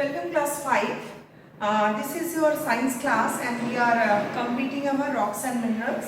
Welcome class 5. This is your science class and we are completing our rocks and minerals.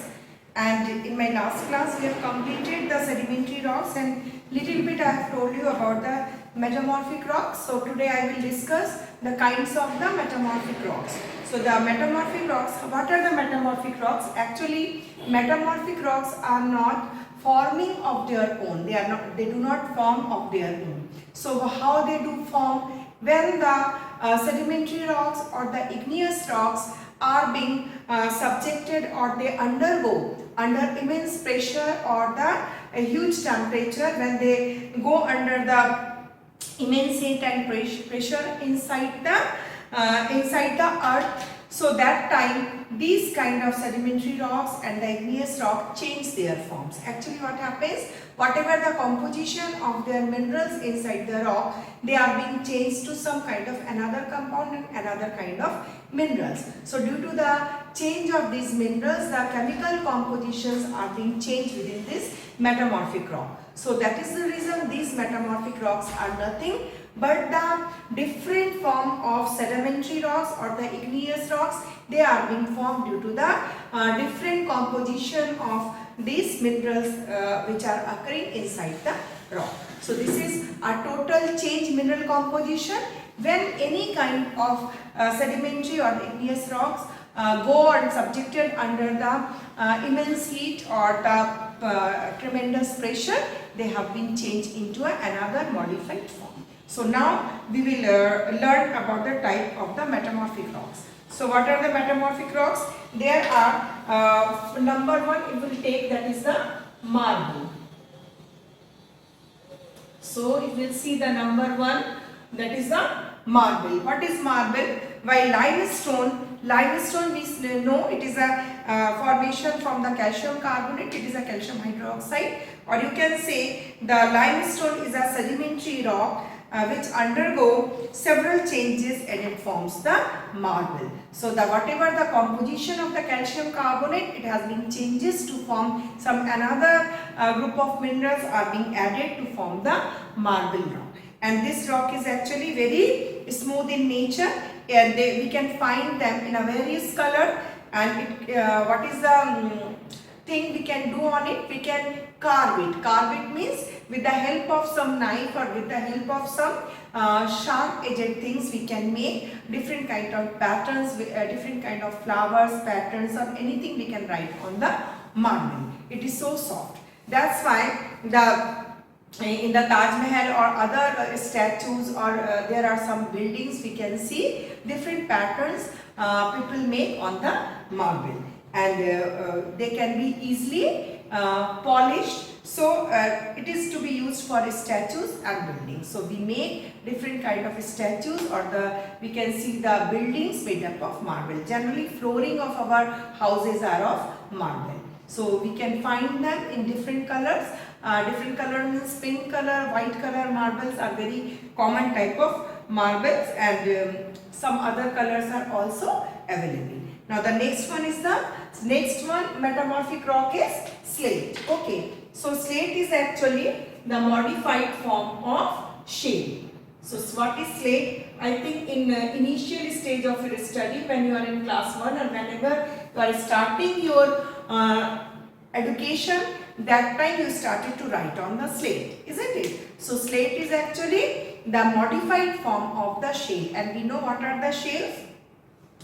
And in my last class we have completed the sedimentary rocks and little bit I have told you about the metamorphic rocks. So today I will discuss the kinds of the metamorphic rocks. So the metamorphic rocks, what are the metamorphic rocks? Actually metamorphic rocks are not forming of their own. They do not form of their own. So how they do form? When the sedimentary rocks or the igneous rocks are being subjected or they undergo under immense pressure or the huge temperature, when they go under the immense heat and pressure inside the earth, so that time these kind of sedimentary rocks and the igneous rock change their forms. Actually what happens, whatever the composition of their minerals inside the rock, they are being changed to some kind of another compound and another kind of minerals. So due to the change of these minerals, the chemical compositions are being changed within this metamorphic rock. So that is the reason these metamorphic rocks are nothing but the different form of sedimentary rocks or the igneous rocks. They are being formed due to the different composition of these minerals which are occurring inside the rock. So this is a total change mineral composition when any kind of sedimentary or igneous rocks go and subjected under the immense heat or the tremendous pressure. They have been changed into another modified form. So now we will learn about the type of the metamorphic rocks. So what are the metamorphic rocks? There are number one it will take, that is the marble. So if we will see the number one, that is the marble. What is marble? While limestone we know it is a formation from the calcium carbonate, it is a calcium hydroxide, or you can say the limestone is a sedimentary rock which undergo several changes and it forms the marble. So the whatever the composition of the calcium carbonate, it has been changes to form some another group of minerals are being added to form the marble rock. And this rock is actually very smooth in nature and we can find them in a various color. And what is the thing we can do on it? We can carve it. Carve it means with the help of some knife or with the help of some sharp edged things, we can make different kind of patterns, different kind of flowers, patterns, or anything we can write on the marble. It is so soft. That's why in the Taj Mahal or other statues or there are some buildings, we can see different patterns people make on the marble, and they can be easily polished. So it is to be used for statues and buildings. So we make different kind of statues, or we can see the buildings made up of marble. Generally flooring of our houses are of marble. So we can find them in different colors. Different color means pink color, white color marbles are very common type of marbles, and some other colors are also available. Now the next one metamorphic rock is slate. Okay, so slate is actually the modified form of shale. So what is slate? I think in initial stage of your study, when you are in class 1 or whenever you are starting your education, that time you started to write on the slate, isn't it? So slate is actually the modified form of the shale, and we know what are the shales.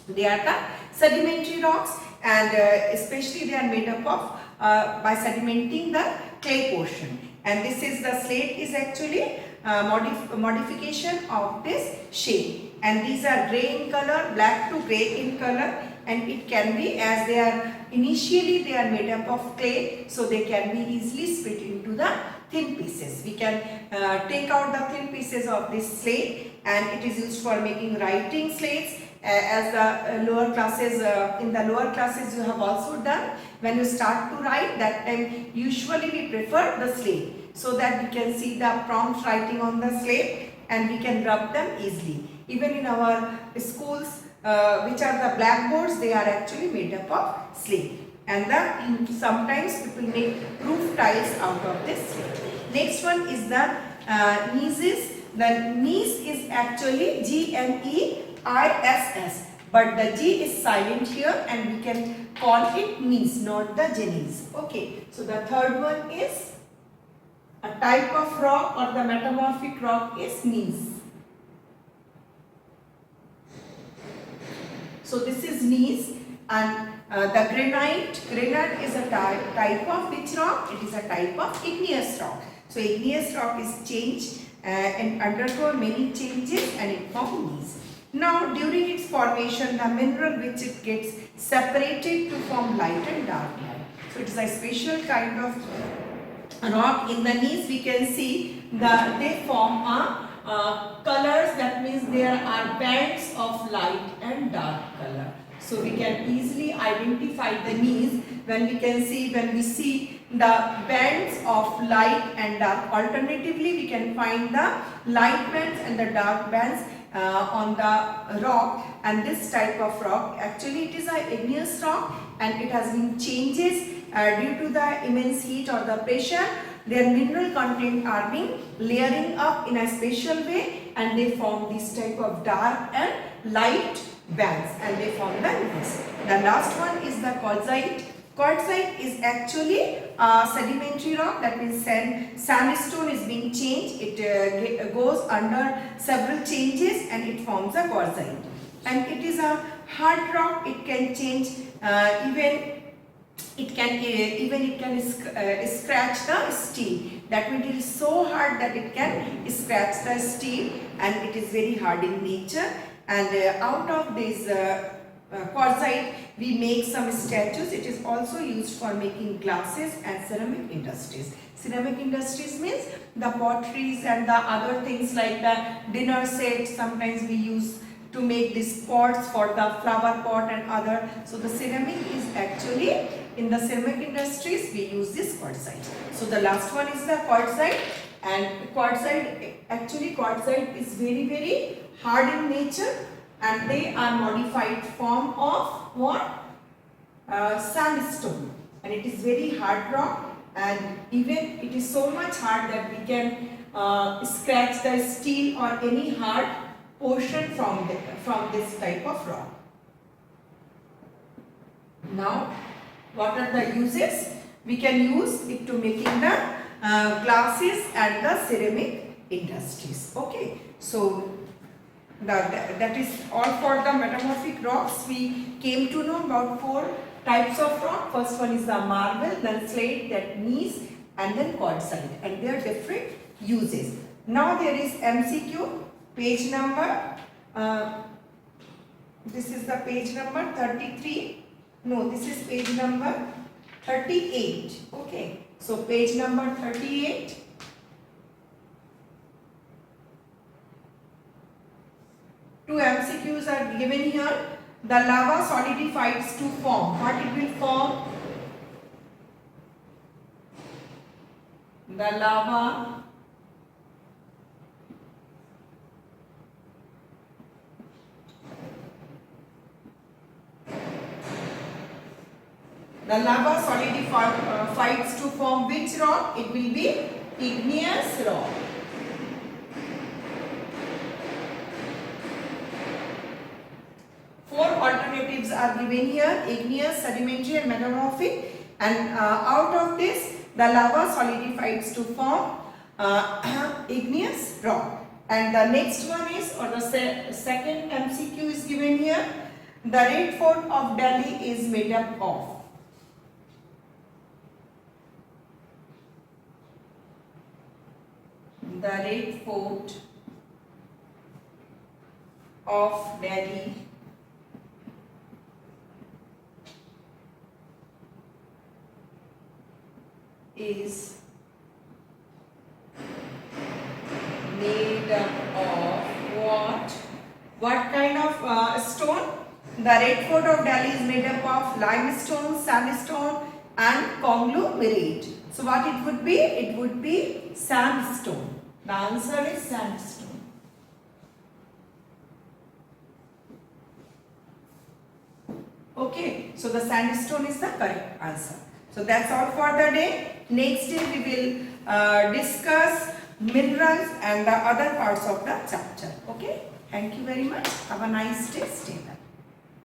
They are the sedimentary rocks, and especially they are made up of by sedimenting the clay portion. And this is the slate is actually modification of this shale. And these are grey in color, black to grey in color, and it can be, as they are initially they are made up of clay, so they can be easily split into the thin pieces. We can take out the thin pieces of this slate, and it is used for making writing slates. As the lower classes, in the lower classes you have also done, when you start to write, that time usually we prefer the slate, so that we can see the prompt writing on the slate and we can rub them easily. Even in our schools, which are the blackboards, they are actually made up of slate, and sometimes people make roof tiles out of this slate. Next one is the niches The gneiss is actually Gneis, but the G is silent here and we can call it gneiss, not the gneiss. Okay, so the third one is a type of rock or the metamorphic rock is gneiss. So this is gneiss, and the granite is a type of which rock? It is a type of igneous rock. So igneous rock is changed and undergo many changes and it forms gneiss. Now during its formation, the mineral which it gets separated to form light and dark light. So it is a special kind of rock. In the gneiss we can see they form colors, that means there are bands of light and dark color. So we can easily identify the gneiss when we see the bands of light and dark. Alternatively, we can find the light bands and the dark bands on the rock, and this type of rock actually it is a igneous rock and it has been changes due to the immense heat or the pressure. Their mineral content are being layering up in a special way and they form this type of dark and light bands and they form the gneiss. The last one is the quartzite. Quartzite is actually a sedimentary rock, that means sandstone is being changed. It goes under several changes and it forms a quartzite. And it is a hard rock. It can change it can scratch the steel. That means it is so hard that it can scratch the steel and it is very hard in nature. And out of this quartzite we make some statues. It is also used for making glasses and ceramic industries. Ceramic industries means the potteries and the other things like the dinner sets. Sometimes we use to make these pots for the flower pot and other. So the ceramic is actually in the ceramic industries we use this quartzite. So the last one is the quartzite, and quartzite is very hard in nature and they are modified form of what? Sandstone, and it is very hard rock and even it is so much hard that we can scratch the steel or any hard portion from this type of rock. Now, what are the uses? We can use it to making the glasses and the ceramic industries. Okay, so that is all for the metamorphic rocks. We came to know about 4 types of rock. First one is the marble, then slate, then gneiss, and then quartzite, and their different uses. Now there is MCQ. Page number, this is the page number 33, no, this is page number 38, okay. So page number 38, two MCQs are given here. The lava solidifies to form. What it will form? The lava solidifies to form which rock? It will be igneous rock. Four alternatives are given here: igneous, sedimentary and metamorphic, and out of this the lava solidifies to form igneous rock. And the next one is, or the second MCQ is given here: the Red Fort of Delhi is made up of. The Red Fort of Delhi is made up of what? What kind of stone? The Red Fort of Delhi is made up of limestone, sandstone and conglomerate. So what it would be? It would be sandstone. The answer is sandstone. Okay, so the sandstone is the correct answer. So that's all for the day. Next day we will discuss minerals and the other parts of the chapter. Okay, thank you very much. Have a nice day. Stay well.